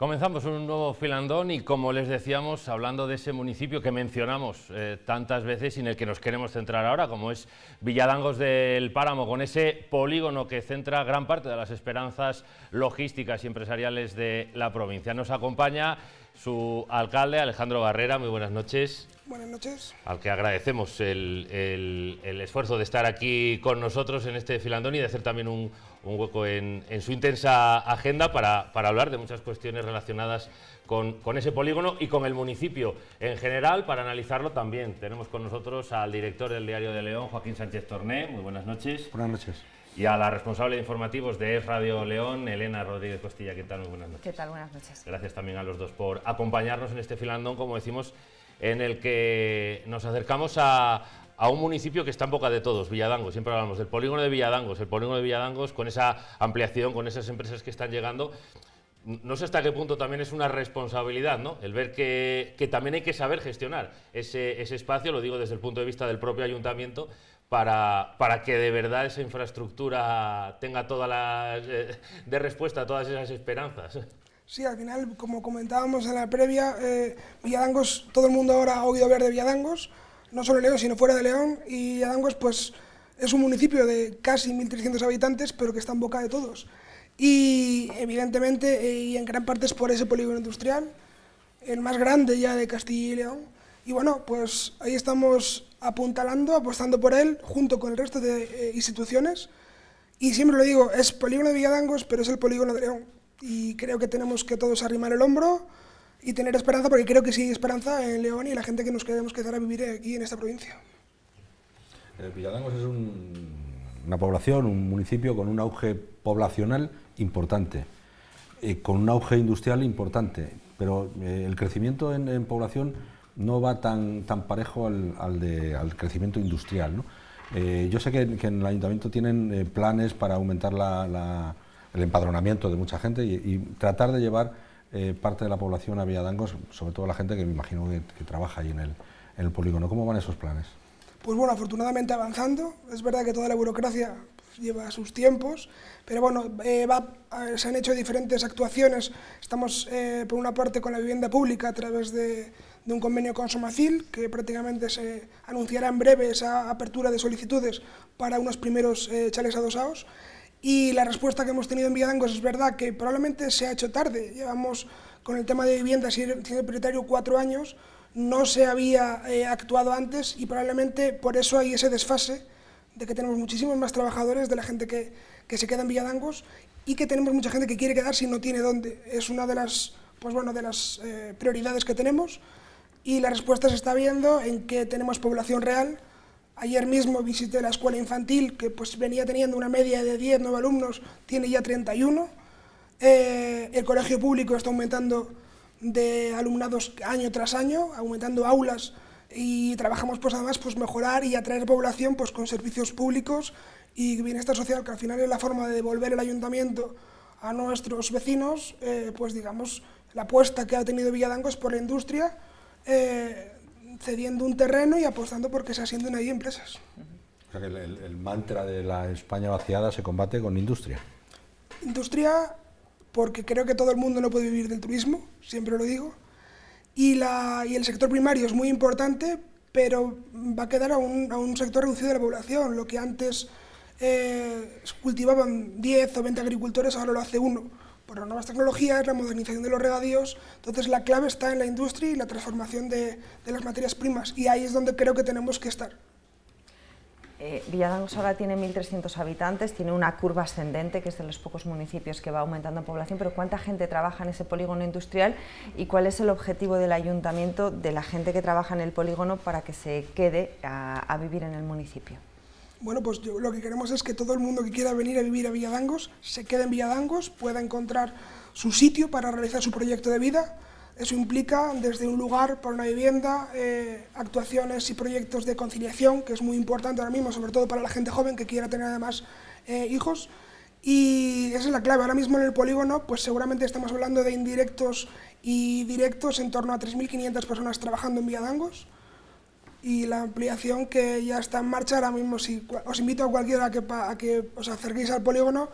Comenzamos un nuevo filandón y, como les decíamos, hablando de ese municipio que mencionamos tantas veces y en el que nos queremos centrar ahora, como es Villadangos del Páramo, con ese polígono que centra gran parte de las esperanzas logísticas y empresariales de la provincia. Nos acompaña su alcalde, Alejandro Barrera. Muy buenas noches. Buenas noches. Al que agradecemos el esfuerzo de estar aquí con nosotros en este filandón y de hacer también un hueco en su intensa agenda para hablar de muchas cuestiones relacionadas con ese polígono y con el municipio en general. Para analizarlo también tenemos con nosotros al director del Diario de León, Joaquín Sánchez Torné. Muy buenas noches. Buenas noches. Y a la responsable de informativos de Es Radio León, Elena Rodríguez Costilla. ¿Qué tal? Muy buenas noches. ¿Qué tal? Buenas noches. Gracias también a los dos por acompañarnos en este filandón, como decimos, en el que nos acercamos a un municipio que está en boca de todos, Villadangos. Siempre hablamos del polígono de Villadangos, el polígono de Villadangos con esa ampliación, con esas empresas que están llegando. No sé hasta qué punto también es una responsabilidad, ¿no? El ver que también hay que saber gestionar ese espacio, lo digo desde el punto de vista del propio ayuntamiento, para que de verdad esa infraestructura tenga de respuesta a todas esas esperanzas. Sí, al final, como comentábamos en la previa, Villadangos, todo el mundo ahora ha oído hablar de Villadangos, no solo en León, sino fuera de León, y Villadangos pues, es un municipio de casi 1.300 habitantes, pero que está en boca de todos. Y evidentemente, y en gran parte es por ese polígono industrial, el más grande ya de Castilla y León. Y bueno, pues ahí estamos apuntalando, apostando por él, junto con el resto de instituciones. Y siempre lo digo, es polígono de Villadangos, pero es el polígono de León. Y creo que tenemos que todos arrimar el hombro y tener esperanza, porque creo que sí hay esperanza en León y la gente que nos queremos quedar a vivir aquí en esta provincia. Villadangos es una población, un municipio con un auge poblacional importante, con un auge industrial importante, pero el crecimiento en población no va tan parejo al crecimiento industrial, ¿no? Yo sé que en el ayuntamiento tienen planes para aumentar el empadronamiento de mucha gente y tratar de llevar parte de la población a Villadangos, sobre todo la gente que me imagino que trabaja ahí en el polígono. ¿Cómo van esos planes? Pues bueno, afortunadamente avanzando. Es verdad que toda la burocracia lleva sus tiempos, pero bueno, se han hecho diferentes actuaciones. Estamos por una parte con la vivienda pública a través de un convenio con Somacil, que prácticamente se anunciará en breve esa apertura de solicitudes para unos primeros chales adosados. Y la respuesta que hemos tenido en Villadangos es verdad que probablemente se ha hecho tarde. Llevamos con el tema de viviendas y el prioritario 4 años, no se había actuado antes y probablemente por eso hay ese desfase de que tenemos muchísimos más trabajadores, de la gente que se queda en Villadangos y que tenemos mucha gente que quiere quedarse y no tiene dónde. Es una de las, prioridades que tenemos y la respuesta se está viendo en que tenemos población real. Ayer mismo visité la escuela infantil, que pues venía teniendo una media de 10, 9 alumnos, tiene ya 31. El colegio público está aumentando de alumnados año tras año, aumentando aulas, y trabajamos pues además pues mejorar y atraer población pues con servicios públicos y bienestar social, que al final es la forma de devolver el ayuntamiento a nuestros vecinos. Pues digamos, la apuesta que ha tenido Villadangos por la industria, cediendo un terreno y apostando porque se asienten ahí empresas. O sea que el mantra de la España vaciada se combate con industria. Industria, porque creo que todo el mundo no puede vivir del turismo, siempre lo digo, y el sector primario es muy importante, pero va a quedar a un sector reducido de la población. Lo que antes cultivaban 10 o 20 agricultores, ahora lo hace uno. Por las nuevas tecnologías, la modernización de los regadíos, entonces la clave está en la industria y la transformación de las materias primas, y ahí es donde creo que tenemos que estar. Villadangos ahora tiene 1.300 habitantes, tiene una curva ascendente, que es de los pocos municipios que va aumentando en población, pero ¿cuánta gente trabaja en ese polígono industrial y cuál es el objetivo del ayuntamiento, de la gente que trabaja en el polígono, para que se quede a vivir en el municipio? Bueno, pues lo que queremos es que todo el mundo que quiera venir a vivir a Villadangos se quede en Villadangos, pueda encontrar su sitio para realizar su proyecto de vida. Eso implica desde un lugar para una vivienda, actuaciones y proyectos de conciliación, que es muy importante ahora mismo, sobre todo para la gente joven que quiera tener además hijos. Y esa es la clave. Ahora mismo en el polígono pues seguramente estamos hablando de indirectos y directos en torno a 3.500 personas trabajando en Villadangos. Y la ampliación que ya está en marcha ahora mismo, os invito a cualquiera a que os acerquéis al polígono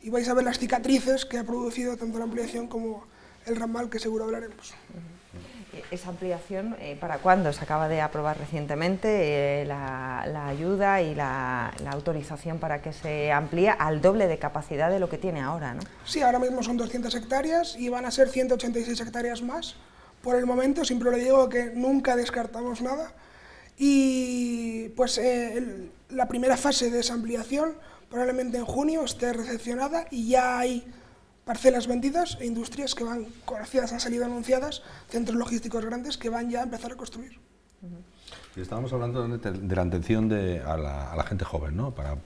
y vais a ver las cicatrices que ha producido tanto la ampliación como el ramal, que seguro hablaremos. Esa ampliación, ¿para cuándo? Se acaba de aprobar recientemente la ayuda y la autorización para que se amplíe al doble de capacidad de lo que tiene ahora, ¿no? Sí, ahora mismo son 200 hectáreas y van a ser 186 hectáreas más. Por el momento, siempre le digo que nunca descartamos nada. Y pues la primera fase de esa ampliación probablemente en junio esté recepcionada y ya hay parcelas vendidas e industrias que van conocidas, han salido anunciadas, centros logísticos grandes que van ya a empezar a construir. Y estábamos hablando de la atención a la gente joven, ¿no? Para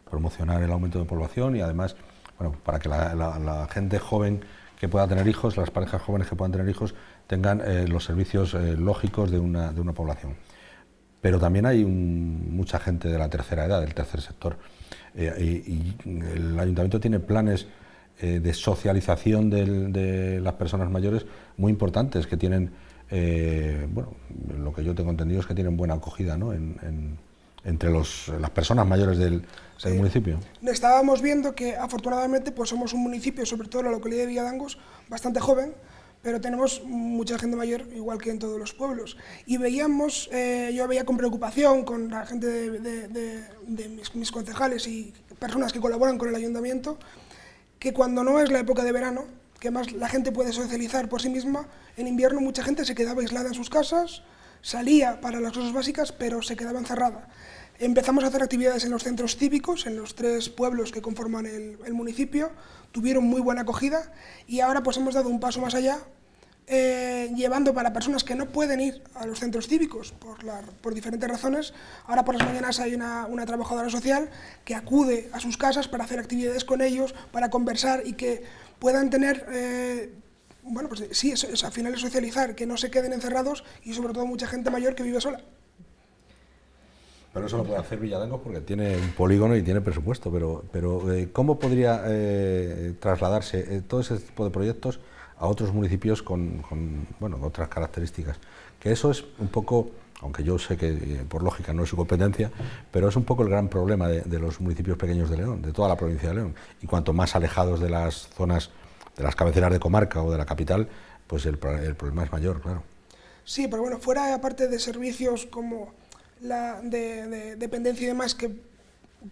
promocionar el aumento de población y además, bueno, para que la gente joven que pueda tener hijos, las parejas jóvenes que puedan tener hijos, tengan los servicios lógicos de una población. Pero también hay mucha gente de la tercera edad, del tercer sector, y el ayuntamiento tiene planes de socialización de las personas mayores muy importantes, que tienen, bueno, lo que yo tengo entendido es que tienen buena acogida, ¿no? Entre las personas mayores del municipio. Estábamos viendo que afortunadamente pues somos un municipio, sobre todo la localidad de Villadangos, bastante joven, pero tenemos mucha gente mayor, igual que en todos los pueblos. Y veíamos, yo veía con preocupación con la gente de mis concejales y personas que colaboran con el ayuntamiento, que cuando no es la época de verano, que más la gente puede socializar por sí misma, en invierno mucha gente se quedaba aislada en sus casas, salía para las cosas básicas, pero se quedaba encerrada. Empezamos a hacer actividades en los centros cívicos, en los 3 pueblos que conforman el municipio, tuvieron muy buena acogida y ahora pues hemos dado un paso más allá, llevando para personas que no pueden ir a los centros cívicos por diferentes razones. Ahora por las mañanas hay una trabajadora social que acude a sus casas para hacer actividades con ellos, para conversar y que puedan tener, bueno, pues sí, al final es socializar, que no se queden encerrados y sobre todo mucha gente mayor que vive sola. Pero eso lo puede hacer Villadangos porque tiene un polígono y tiene presupuesto, pero ¿cómo podría trasladarse todo ese tipo de proyectos a otros municipios con bueno, otras características? Que eso es un poco, aunque yo sé que por lógica no es su competencia, pero es un poco el gran problema de los municipios pequeños de León, de toda la provincia de León. Y cuanto más alejados de las zonas, de las cabeceras de comarca o de la capital, pues el problema es mayor, claro. Sí, pero bueno, fuera aparte de servicios como la de dependencia y demás, que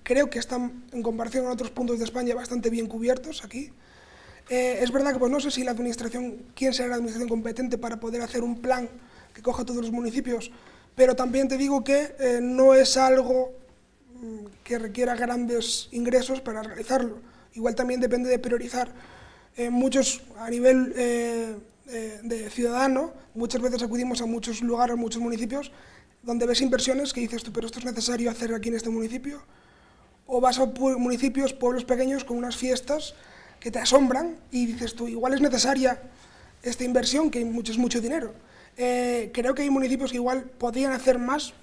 creo que están en comparación con otros puntos de España bastante bien cubiertos aquí. Es verdad que pues no sé si la administración, quién será la administración competente para poder hacer un plan que coja todos los municipios, pero también te digo que no es algo que requiera grandes ingresos para realizarlo. Igual también depende de priorizar. Muchos a nivel de ciudadano, muchas veces acudimos a muchos lugares, a muchos municipios, donde ves inversiones que dices tú, pero esto es necesario hacer aquí en este municipio, o vas a municipios, pueblos pequeños con unas fiestas que te asombran y dices tú, igual es necesaria esta inversión, que es mucho dinero. Creo que hay municipios que igual podrían hacer más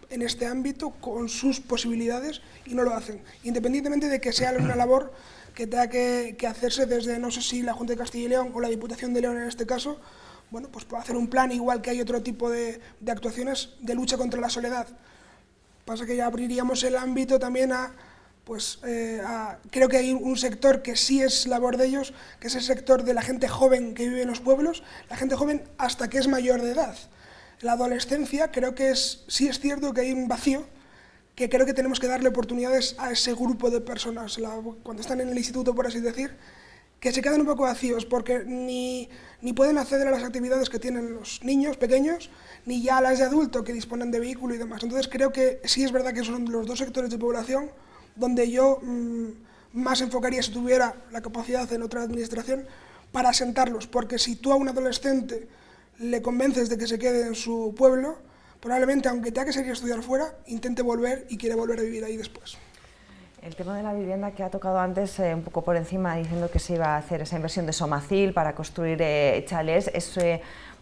en este ámbito con sus posibilidades y no lo hacen, independientemente de que sea una labor que tenga que hacerse desde, no sé si la Junta de Castilla y León o la Diputación de León en este caso. Bueno, pues puede hacer un plan, igual que hay otro tipo de actuaciones de lucha contra la soledad. Pasa que ya abriríamos el ámbito también creo que hay un sector que sí es labor de ellos, que es el sector de la gente joven que vive en los pueblos, la gente joven hasta que es mayor de edad. La adolescencia, creo que sí es cierto que hay un vacío, que creo que tenemos que darle oportunidades a ese grupo de personas, cuando están en el instituto, por así decir, que se quedan un poco vacíos, porque ni pueden acceder a las actividades que tienen los niños pequeños, ni ya a las de adulto que disponen de vehículo y demás. Entonces creo que sí es verdad que son los 2 sectores de población donde yo más enfocaría, si tuviera la capacidad en otra administración, para asentarlos, porque si tú a un adolescente le convences de que se quede en su pueblo, probablemente, aunque tenga que salir a estudiar fuera, intente volver y quiere volver a vivir ahí después. El tema de la vivienda que ha tocado antes, un poco por encima, diciendo que se iba a hacer esa inversión de Somacil para construir chalés, es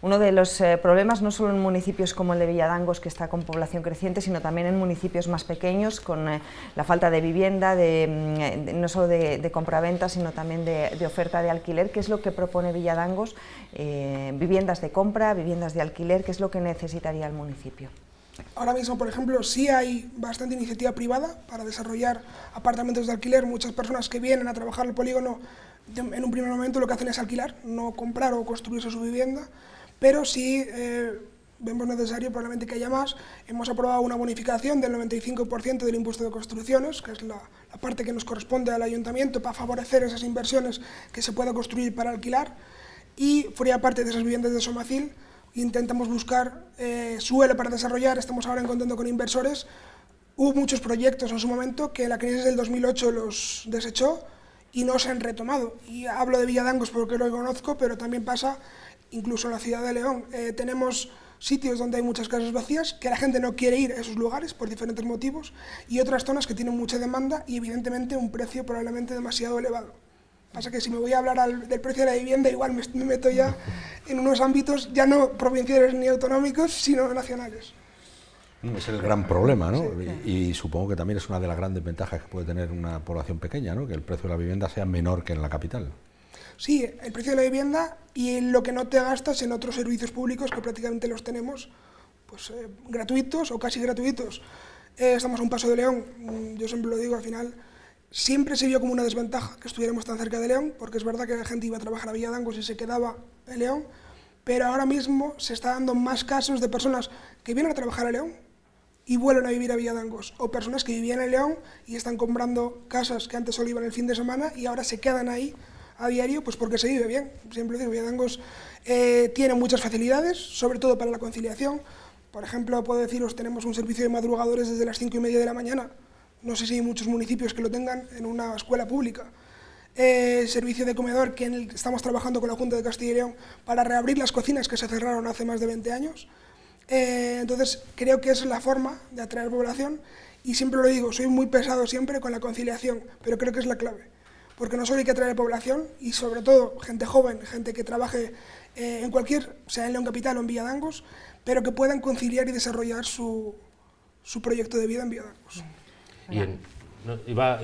uno de los problemas no solo en municipios como el de Villadangos, que está con población creciente, sino también en municipios más pequeños, con la falta de vivienda, no solo de compraventa, sino también de oferta de alquiler. ¿Qué es lo que propone Villadangos? Viviendas de compra, viviendas de alquiler, ¿qué es lo que necesitaría el municipio? Ahora mismo, por ejemplo, sí hay bastante iniciativa privada para desarrollar apartamentos de alquiler. Muchas personas que vienen a trabajar el polígono en un primer momento lo que hacen es alquilar, no comprar o construirse su vivienda, pero sí vemos necesario probablemente que haya más. Hemos aprobado una bonificación del 95% del impuesto de construcciones, que es la parte que nos corresponde al ayuntamiento para favorecer esas inversiones que se pueda construir para alquilar, y fuera parte de esas viviendas de Somacil intentamos buscar suelo para desarrollar. Estamos ahora en contacto con inversores. Hubo muchos proyectos en su momento que la crisis del 2008 los desechó y no se han retomado. Y hablo de Villadangos porque lo conozco, pero también pasa incluso en la ciudad de León. Tenemos sitios donde hay muchas casas vacías, que la gente no quiere ir a esos lugares por diferentes motivos, y otras zonas que tienen mucha demanda y evidentemente un precio probablemente demasiado elevado. Pasa que si me voy a hablar del precio de la vivienda, igual me meto ya en unos ámbitos ya no provinciales ni autonómicos, sino nacionales. Es el gran problema, ¿no? Y supongo que también es una de las grandes ventajas que puede tener una población pequeña, ¿no? Que el precio de la vivienda sea menor que en la capital. Sí, el precio de la vivienda y lo que no te gastas en otros servicios públicos que prácticamente los tenemos pues, gratuitos o casi gratuitos. Estamos a un paso de León. Yo siempre lo digo, al final siempre se vio como una desventaja que estuviéramos tan cerca de León, porque es verdad que la gente iba a trabajar a Villadangos y se quedaba en León, pero ahora mismo se está dando más casos de personas que vienen a trabajar a León y vuelven a vivir a Villadangos, o personas que vivían en León y están comprando casas que antes solo iban el fin de semana y ahora se quedan ahí a diario, pues porque se vive bien. Siempre digo, Villadangos tiene muchas facilidades, sobre todo para la conciliación. Por ejemplo, puedo deciros, tenemos un servicio de madrugadores desde las 5:30 de la mañana. No sé si hay muchos municipios que lo tengan en una escuela pública. Servicio de comedor, que estamos trabajando con la Junta de Castilla y León para reabrir las cocinas que se cerraron hace más de 20 años. Entonces, creo que es la forma de atraer población, y siempre lo digo, soy muy pesado siempre con la conciliación, pero creo que es la clave. Porque no solo hay que atraer población, y sobre todo gente joven, gente que trabaje en cualquier, sea en León Capital o en Villadangos, pero que puedan conciliar y desarrollar su proyecto de vida en Villadangos. Iba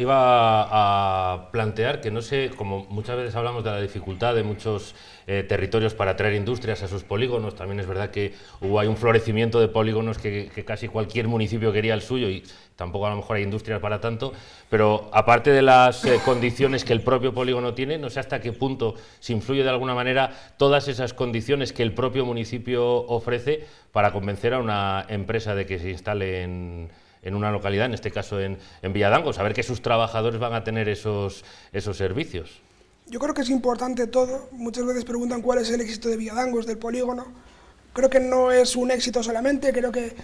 a plantear que no sé, como muchas veces hablamos de la dificultad de muchos territorios para atraer industrias a sus polígonos, también es verdad que hay un florecimiento de polígonos que casi cualquier municipio quería el suyo, y tampoco a lo mejor hay industrias para tanto, pero aparte de las condiciones que el propio polígono tiene, no sé hasta qué punto se influye de alguna manera todas esas condiciones que el propio municipio ofrece para convencer a una empresa de que se instale en una localidad, en este caso en Villadangos, saber que sus trabajadores van a tener esos servicios. Yo creo que es importante todo. Muchas veces preguntan cuál es el éxito de Villadangos, del polígono. Creo que no es un éxito solamente, creo que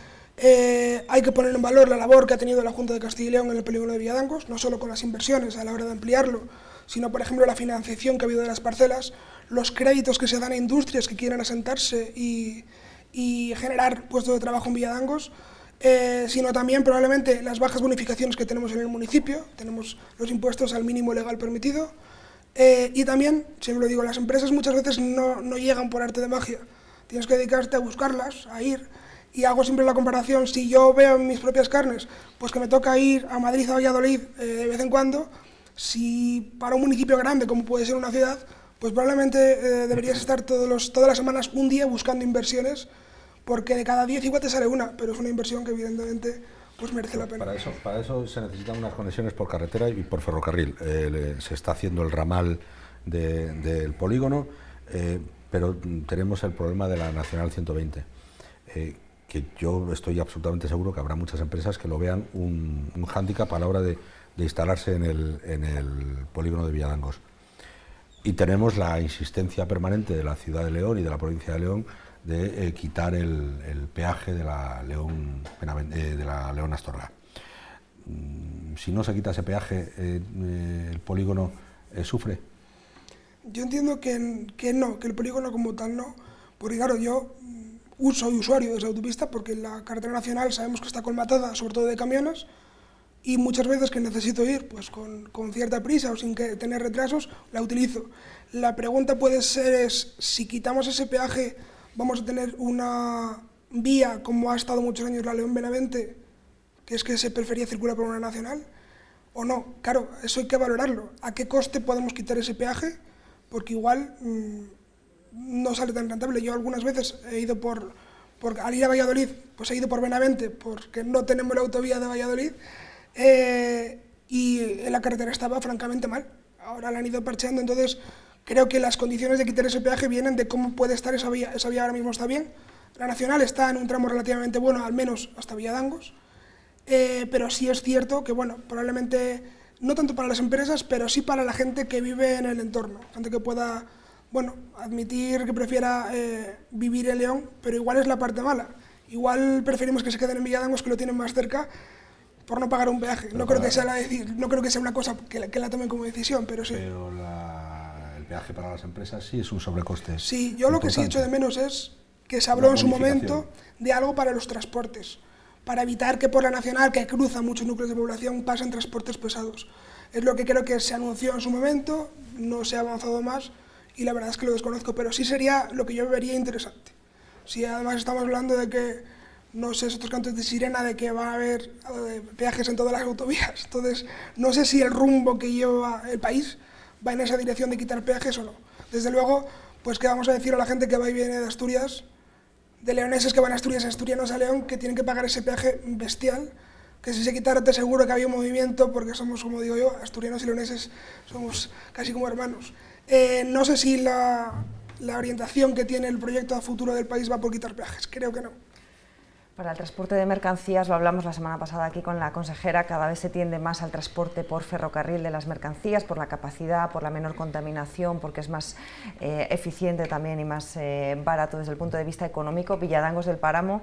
hay que poner en valor la labor que ha tenido la Junta de Castilla y León en el polígono de Villadangos, no solo con las inversiones a la hora de ampliarlo, sino, por ejemplo, la financiación que ha habido de las parcelas, los créditos que se dan a industrias que quieran asentarse y generar puestos de trabajo en Villadangos, sino también probablemente las bajas bonificaciones que tenemos en el municipio. Tenemos los impuestos al mínimo legal permitido, y también, siempre lo digo, las empresas muchas veces no llegan por arte de magia. Tienes que dedicarte a buscarlas, a ir, y hago siempre la comparación. Si yo veo en mis propias carnes pues que me toca ir a Madrid o a Valladolid de vez en cuando, si para un municipio grande como puede ser una ciudad, pues probablemente deberías estar todas las semanas un día buscando inversiones, porque de cada 10 igual te sale una, pero es una inversión que evidentemente pues merece la pena. Para eso se necesitan unas conexiones por carretera y por ferrocarril. Se está haciendo el ramal del polígono, pero tenemos el problema de la Nacional 120, que yo estoy absolutamente seguro que habrá muchas empresas que lo vean un hándicap a la hora de instalarse en el polígono de Villadangos. Y tenemos la insistencia permanente de la ciudad de León y de la provincia de León de quitar el peaje de la León Astorga. Si no se quita ese peaje, ¿el polígono sufre? Yo entiendo que no, que el polígono como tal no, porque claro, yo soy usuario de esa autopista porque la carretera nacional sabemos que está colmatada, sobre todo de camiones, y muchas veces que necesito ir pues con cierta prisa o sin tener retrasos, la utilizo. La pregunta puede ser si quitamos ese peaje, ¿vamos a tener una vía como ha estado muchos años la León-Benavente, que es que se prefería circular por una nacional, o no? Claro, eso hay que valorarlo. ¿A qué coste podemos quitar ese peaje? Porque igual no sale tan rentable. Yo algunas veces he ido por porque al ir a Valladolid, pues he ido por Benavente, porque no tenemos la autovía de Valladolid, y la carretera estaba francamente mal. Ahora la han ido parcheando, entonces creo que las condiciones de quitar ese peaje vienen de cómo puede estar esa vía. Esa vía ahora mismo está bien. La nacional está en un tramo relativamente bueno, al menos hasta Villadangos, pero sí es cierto que, bueno, probablemente no tanto para las empresas, pero sí para la gente que vive en el entorno, gente que pueda, bueno, admitir que prefiera vivir en León, pero igual es la parte mala. Igual preferimos que se queden en Villadangos, que lo tienen más cerca, por no pagar un peaje. No creo que sea una cosa que la tomen como decisión, pero sí. Pero el peaje para las empresas sí es un sobrecoste. Sí, yo lo que sí echo de menos es que se habló en su momento de algo para los transportes, para evitar que por la nacional, que cruza muchos núcleos de población, pasen transportes pesados. Es lo que creo que se anunció en su momento, no se ha avanzado más y la verdad es que lo desconozco, pero sí sería lo que yo vería interesante. Si además estamos hablando de que, no sé, estos cantos de sirena de que va a haber peajes en todas las autovías, entonces no sé si el rumbo que lleva el país va en esa dirección de quitar peajes o no. Desde luego, pues qué vamos a decir a la gente que va y viene de Asturias, de leoneses que van a Asturias, asturianos a León, que tienen que pagar ese peaje bestial, que si se quitara te aseguro que había un movimiento, porque somos, como digo yo, asturianos y leoneses somos casi como hermanos. No sé si la orientación que tiene el proyecto a futuro del país va por quitar peajes, creo que no. Para el transporte de mercancías, lo hablamos la semana pasada aquí con la consejera, cada vez se tiende más al transporte por ferrocarril de las mercancías, por la capacidad, por la menor contaminación, porque es más eficiente también y más barato desde el punto de vista económico. Villadangos del Páramo,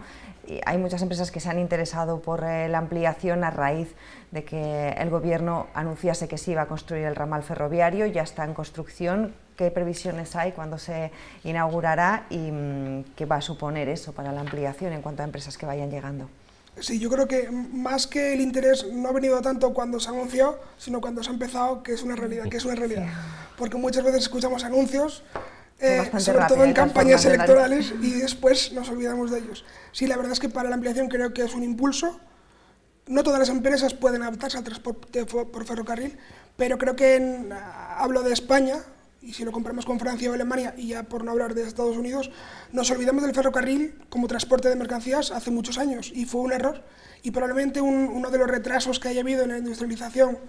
hay muchas empresas que se han interesado por la ampliación a raíz de que el gobierno anunciase que sí iba a construir el ramal ferroviario, ya está en construcción. ¿Qué previsiones hay, cuándo se inaugurará y qué va a suponer eso para la ampliación en cuanto a empresas que vayan llegando? Sí, yo creo que más que el interés no ha venido tanto cuando se anunció, sino cuando se ha empezado, que es una realidad. Porque muchas veces escuchamos anuncios, sobre todo en campañas electorales, y después nos olvidamos de ellos. Sí, la verdad es que para la ampliación creo que es un impulso. No todas las empresas pueden adaptarse al transporte por ferrocarril, pero creo que hablo de España, y si lo comparamos con Francia o Alemania, y ya por no hablar de Estados Unidos, nos olvidamos del ferrocarril como transporte de mercancías hace muchos años, y fue un error. Y probablemente uno de los retrasos que haya habido en la industrialización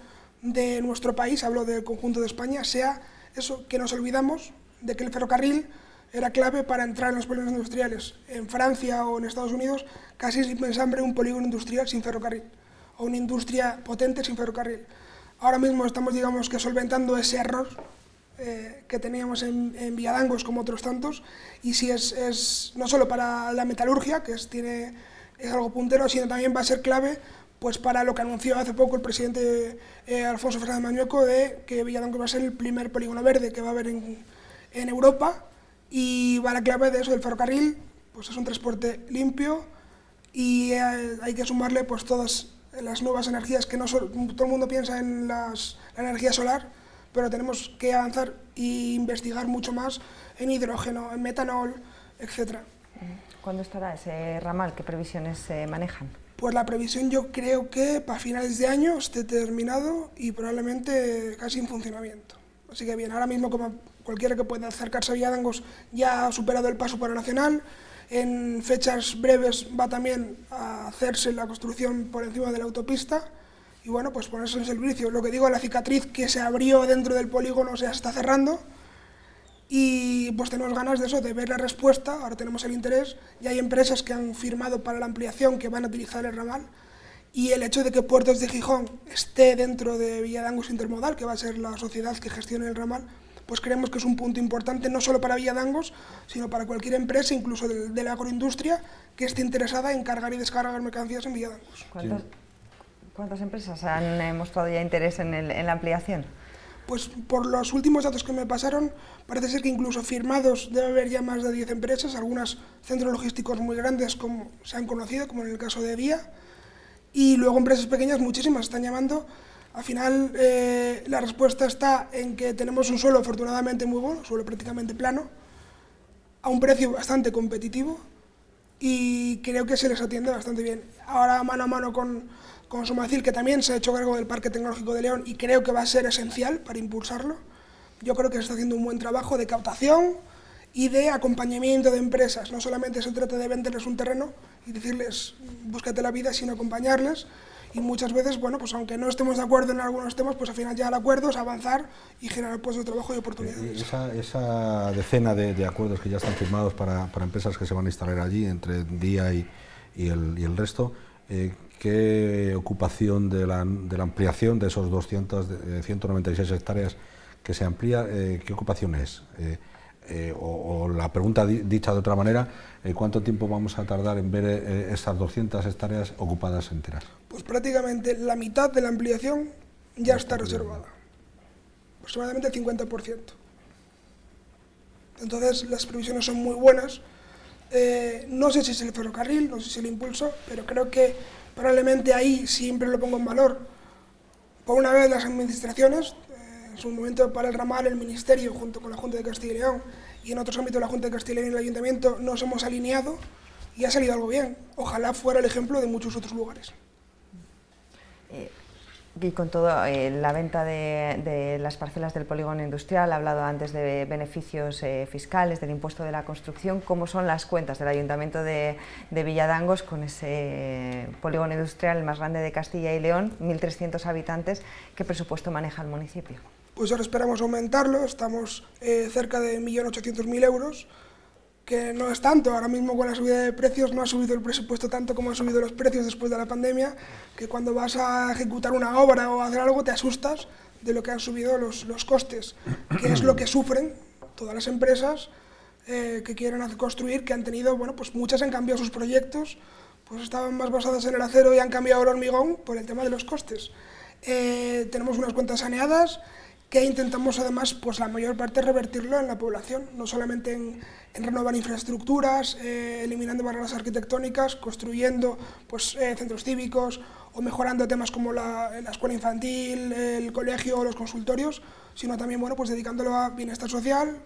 de nuestro país, hablo del conjunto de España, sea eso, que nos olvidamos de que el ferrocarril era clave para entrar en los polígonos industriales. En Francia o en Estados Unidos casi es impensable un polígono industrial sin ferrocarril, o una industria potente sin ferrocarril. Ahora mismo estamos, digamos, que solventando ese error que teníamos en Villadangos como otros tantos, y sí es no solo para la metalurgia, que es algo puntero, sino también va a ser clave pues para lo que anunció hace poco el presidente Alfonso Fernández Mañueco, de que Villadangos va a ser el primer polígono verde que va a haber en Europa, y va la clave de eso del ferrocarril, pues es un transporte limpio, y hay que sumarle pues todas las nuevas energías, que no todo el mundo piensa en la energía solar, pero tenemos que avanzar e investigar mucho más en hidrógeno, en metanol, etc. ¿Cuándo estará ese ramal? ¿Qué previsiones se manejan? Pues la previsión yo creo que para finales de año esté terminado y probablemente casi en funcionamiento. Así que bien, ahora mismo como cualquiera que pueda acercarse a Villadangos ya ha superado el paso para Nacional. En fechas breves va también a hacerse la construcción por encima de la autopista. Y bueno, pues ponerse en servicio. Lo que digo, la cicatriz que se abrió dentro del polígono se está cerrando, y pues tenemos ganas de eso, de ver la respuesta. Ahora tenemos el interés, y hay empresas que han firmado para la ampliación que van a utilizar el ramal, y el hecho de que Puertos de Gijón esté dentro de Villadangos Intermodal, que va a ser la sociedad que gestione el ramal, pues creemos que es un punto importante no solo para Villadangos, sino para cualquier empresa, incluso de la agroindustria, que esté interesada en cargar y descargar mercancías en Villadangos. ¿Cuántas empresas han mostrado ya interés en la ampliación? Pues por los últimos datos que me pasaron, parece ser que incluso firmados debe haber ya más de 10 empresas, algunas centros logísticos muy grandes como se han conocido, como en el caso de Vía, y luego empresas pequeñas, muchísimas están llamando. Al final la respuesta está en que tenemos un suelo afortunadamente muy bueno, suelo prácticamente plano, a un precio bastante competitivo, y creo que se les atiende bastante bien. Ahora mano a mano con Somacil, que también se ha hecho cargo del Parque Tecnológico de León, y creo que va a ser esencial para impulsarlo. Yo creo que se está haciendo un buen trabajo de captación y de acompañamiento de empresas. No solamente se trata de venderles un terreno y decirles búscate la vida, sino acompañarles. Y muchas veces, bueno, pues aunque no estemos de acuerdo en algunos temas, pues al final llegar a acuerdos, avanzar y generar puestos de trabajo y oportunidades. Esa decena de acuerdos que ya están firmados para empresas que se van a instalar allí, entre Día y el resto, ¿qué ocupación de la ampliación de esos 196 hectáreas que se amplía, qué ocupación es? O la pregunta dicha de otra manera, ¿cuánto tiempo vamos a tardar en ver estas 200 hectáreas ocupadas enteras? Pues prácticamente la mitad de la ampliación ya está reservada, aproximadamente el 50%. Entonces las previsiones son muy buenas. No sé si es el ferrocarril, no sé si es el impulso, pero creo que probablemente ahí siempre lo pongo en valor. Por una vez las administraciones, en su momento para el ramal, el Ministerio, junto con la Junta de Castilla y León, y en otros ámbitos la Junta de Castilla y León y el Ayuntamiento, nos hemos alineado y ha salido algo bien. Ojalá fuera el ejemplo de muchos otros lugares. Y con toda la venta de las parcelas del polígono industrial, ha hablado antes de beneficios fiscales, del impuesto de la construcción. ¿Cómo son las cuentas del Ayuntamiento de Villadangos con ese polígono industrial, el más grande de Castilla y León, 1.300 habitantes? ¿Qué presupuesto maneja el municipio? Pues ahora esperamos aumentarlo, estamos cerca de 1.800.000 euros, que no es tanto. Ahora mismo con la subida de precios no ha subido el presupuesto tanto como han subido los precios después de la pandemia, que cuando vas a ejecutar una obra o a hacer algo te asustas de lo que han subido los costes, que es lo que sufren todas las empresas que quieren construir, que han tenido, bueno, pues muchas han cambiado sus proyectos, pues estaban más basadas en el acero y han cambiado el hormigón por el tema de los costes. Tenemos unas cuentas saneadas, que intentamos además, pues la mayor parte revertirlo en la población, no solamente en renovar infraestructuras, eliminando barreras arquitectónicas, construyendo pues, centros cívicos o mejorando temas como la escuela infantil, el colegio o los consultorios, sino también, bueno, pues dedicándolo a bienestar social,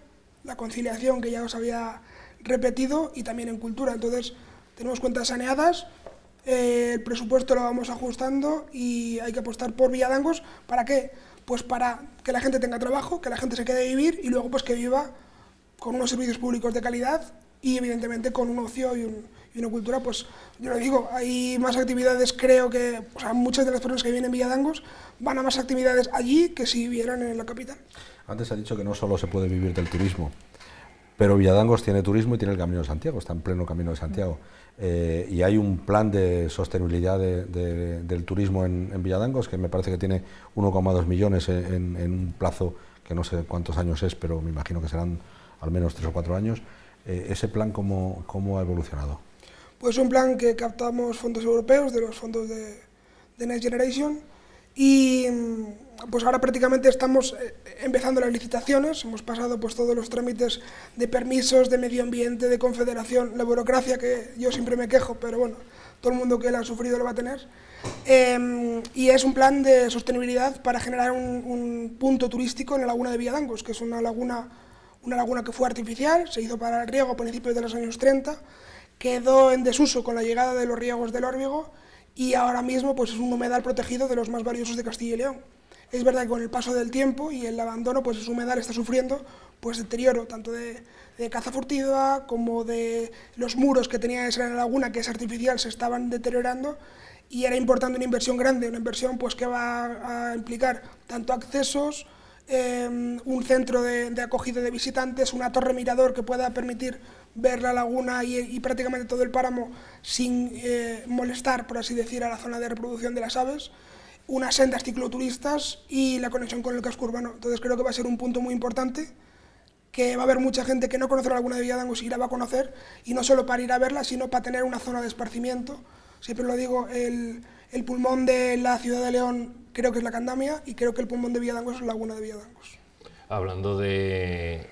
la conciliación que ya os había repetido y también en cultura. Entonces tenemos cuentas saneadas, el presupuesto lo vamos ajustando y hay que apostar por Villadangos. ¿Para qué? Pues para que la gente tenga trabajo, que la gente se quede a vivir y luego pues que viva con unos servicios públicos de calidad y evidentemente con un ocio y una cultura. Pues yo lo digo, hay más actividades, creo que muchas de las personas que vienen en Villadangos van a más actividades allí que si vivieran en la capital. Antes ha dicho que no solo se puede vivir del turismo, pero Villadangos tiene turismo y tiene el Camino de Santiago, está en pleno Camino de Santiago. Y hay un plan de sostenibilidad del turismo en Villadangos que me parece que tiene 1,2 millones en un plazo que no sé cuántos años es, pero me imagino que serán al menos 3 o 4 años. ¿Ese plan cómo ha evolucionado? Pues un plan que captamos fondos europeos, de los fondos de Next Generation, y pues ahora prácticamente estamos empezando las licitaciones. Hemos pasado pues todos los trámites de permisos, de medio ambiente, de confederación, la burocracia que yo siempre me quejo, pero bueno, todo el mundo que la ha sufrido lo va a tener. Y es un plan de sostenibilidad para generar un punto turístico en la laguna de Villadangos, que es una laguna que fue artificial, se hizo para el riego a principios de los años 30, quedó en desuso con la llegada de los riegos del Órbigo y ahora mismo pues es un humedal protegido de los más valiosos de Castilla y León. Es verdad que con el paso del tiempo y el abandono, pues ese humedal está sufriendo pues deterioro tanto de caza furtiva como de los muros que tenía esa laguna, que es artificial, se estaban deteriorando y era importante una inversión grande, una inversión pues que va a implicar tanto accesos, un centro de acogida de visitantes, una torre mirador que pueda permitir ver la laguna y prácticamente todo el páramo sin molestar, por así decir, a la zona de reproducción de las aves, unas sendas cicloturistas y la conexión con el casco urbano. Entonces creo que va a ser un punto muy importante, que va a haber mucha gente que no conoce la laguna de Villadangos y la va a conocer, y no solo para ir a verla, sino para tener una zona de esparcimiento. Siempre lo digo, el pulmón de la ciudad de León creo que es la Candamia y creo que el pulmón de Villadangos es la laguna de Villadangos. Hablando de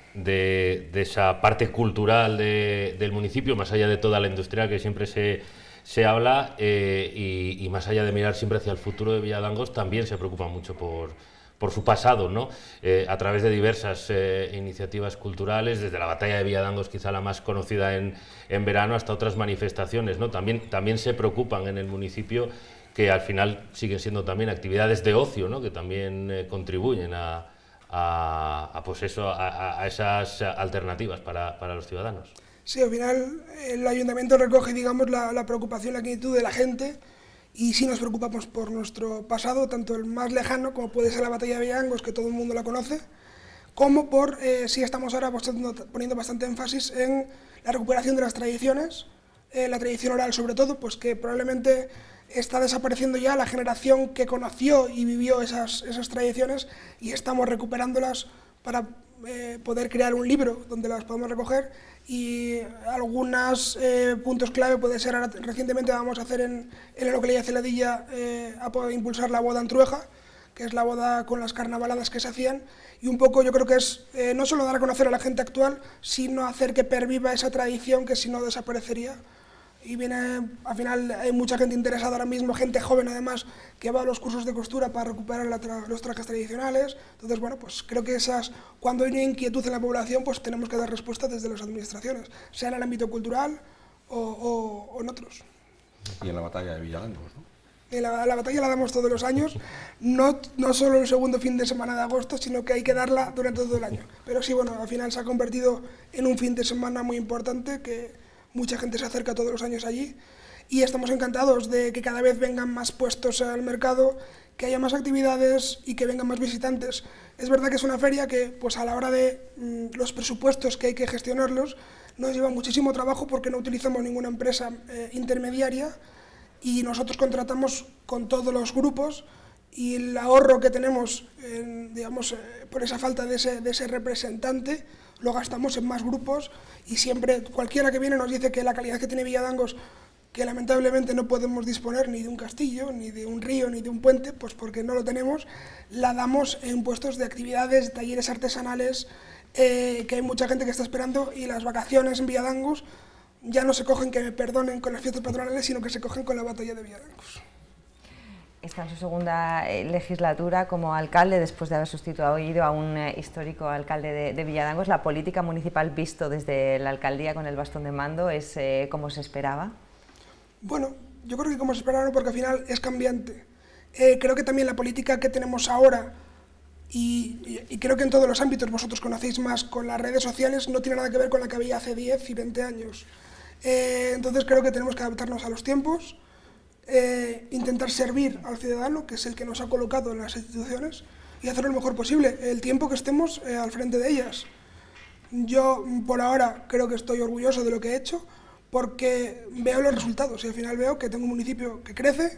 esa parte cultural del municipio, más allá de toda la industria que siempre se habla, y más allá de mirar siempre hacia el futuro de Villadangos, también se preocupa mucho por su pasado, ¿no? A través de diversas iniciativas culturales, desde la Batalla de Villadangos, quizá la más conocida en verano, hasta otras manifestaciones, ¿no? También se preocupan en el municipio, que al final siguen siendo también actividades de ocio, ¿no? Que también contribuyen a pues eso, a esas alternativas para los ciudadanos. Sí, al final el ayuntamiento recoge, digamos, la preocupación, la inquietud de la gente, y sí nos preocupamos por nuestro pasado, tanto el más lejano, como puede ser la batalla de Villadangos, que todo el mundo la conoce, como por, sí estamos ahora poniendo bastante énfasis en la recuperación de las tradiciones, la tradición oral sobre todo, pues que probablemente está desapareciendo ya la generación que conoció y vivió esas tradiciones, y estamos recuperándolas para poder crear un libro donde las podemos recoger. Y algunos puntos clave puede ser, ahora recientemente vamos a hacer en la localidad de Celadilla, a poder impulsar la boda en Trueja, que es la boda con las carnavaladas que se hacían, y un poco yo creo que es no solo dar a conocer a la gente actual, sino hacer que perviva esa tradición que si no desaparecería. Y viene, al final hay mucha gente interesada ahora mismo, gente joven además, que va a los cursos de costura para recuperar los trajes tradicionales. Entonces, bueno, pues creo que cuando hay una inquietud en la población, pues tenemos que dar respuesta desde las administraciones, sea en el ámbito cultural o en otros. Y en la batalla de Villadangos, ¿no? La batalla la damos todos los años, no solo el segundo fin de semana de agosto, sino que hay que darla durante todo el año. Pero sí, bueno, al final se ha convertido en un fin de semana muy importante, que mucha gente se acerca todos los años allí, y estamos encantados de que cada vez vengan más puestos al mercado, que haya más actividades y que vengan más visitantes. Es verdad que es una feria que, pues a la hora de los presupuestos que hay que gestionarlos, nos lleva muchísimo trabajo porque no utilizamos ninguna empresa intermediaria, y nosotros contratamos con todos los grupos, y el ahorro que tenemos, digamos, por esa falta de ese representante, lo gastamos en más grupos, y siempre cualquiera que viene nos dice que la calidad que tiene Villadangos, que lamentablemente no podemos disponer ni de un castillo, ni de un río, ni de un puente, pues porque no lo tenemos, la damos en puestos de actividades, talleres artesanales, que hay mucha gente que está esperando, y las vacaciones en Villadangos ya no se cogen, que me perdonen, con las fiestas patronales, sino que se cogen con la batalla de Villadangos. Está en su segunda legislatura como alcalde, después de haber sustituido a un histórico alcalde de Villadangos. ¿La política municipal, visto desde la alcaldía con el bastón de mando, es como se esperaba? Bueno, yo creo que como se esperaba, no, porque al final es cambiante. Creo que también la política que tenemos ahora, y creo que en todos los ámbitos, vosotros conocéis más, con las redes sociales, no tiene nada que ver con la que había hace 10 y 20 años. Entonces creo que tenemos que adaptarnos a los tiempos, intentar servir al ciudadano, que es el que nos ha colocado en las instituciones, y hacerlo lo mejor posible, el tiempo que estemos al frente de ellas. Yo, por ahora, creo que estoy orgulloso de lo que he hecho, porque veo los resultados, y al final veo que tengo un municipio que crece,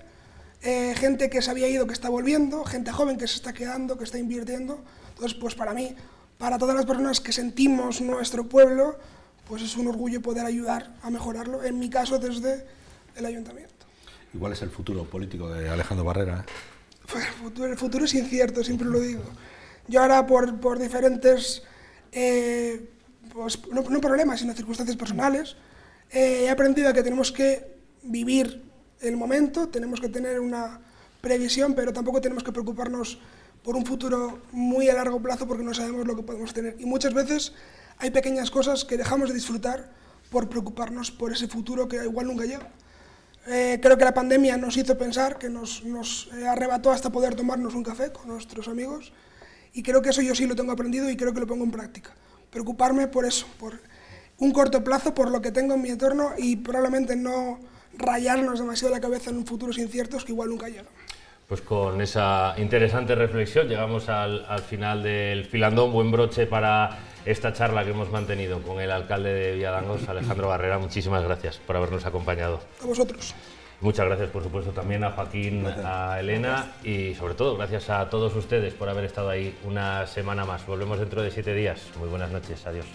gente que se había ido que está volviendo, gente joven que se está quedando, que está invirtiendo. Entonces, pues para mí, para todas las personas que sentimos nuestro pueblo, pues es un orgullo poder ayudar a mejorarlo, en mi caso desde el ayuntamiento. Igual es el futuro político de Alejandro Barrera, ¿eh? Pues el futuro es incierto, siempre lo digo. Yo ahora por diferentes, pues, no problemas, sino circunstancias personales, he aprendido que tenemos que vivir el momento, tenemos que tener una previsión, pero tampoco tenemos que preocuparnos por un futuro muy a largo plazo, porque no sabemos lo que podemos tener. Y muchas veces hay pequeñas cosas que dejamos de disfrutar por preocuparnos por ese futuro que igual nunca llega. Creo que la pandemia nos hizo pensar, que nos arrebató hasta poder tomarnos un café con nuestros amigos, y creo que eso yo sí lo tengo aprendido y creo que lo pongo en práctica. Preocuparme por eso, por un corto plazo, por lo que tengo en mi entorno, y probablemente no rayarnos demasiado la cabeza en futuros inciertos que igual nunca llegan. Pues con esa interesante reflexión llegamos al final del filandón. Buen broche para esta charla que hemos mantenido con el alcalde de Villadangos, Alejandro Barrera. Muchísimas gracias por habernos acompañado. A vosotros. Muchas gracias, por supuesto, también a Joaquín, a Elena, y sobre todo gracias a todos ustedes por haber estado ahí una semana más. Volvemos dentro de 7 días. Muy buenas noches. Adiós.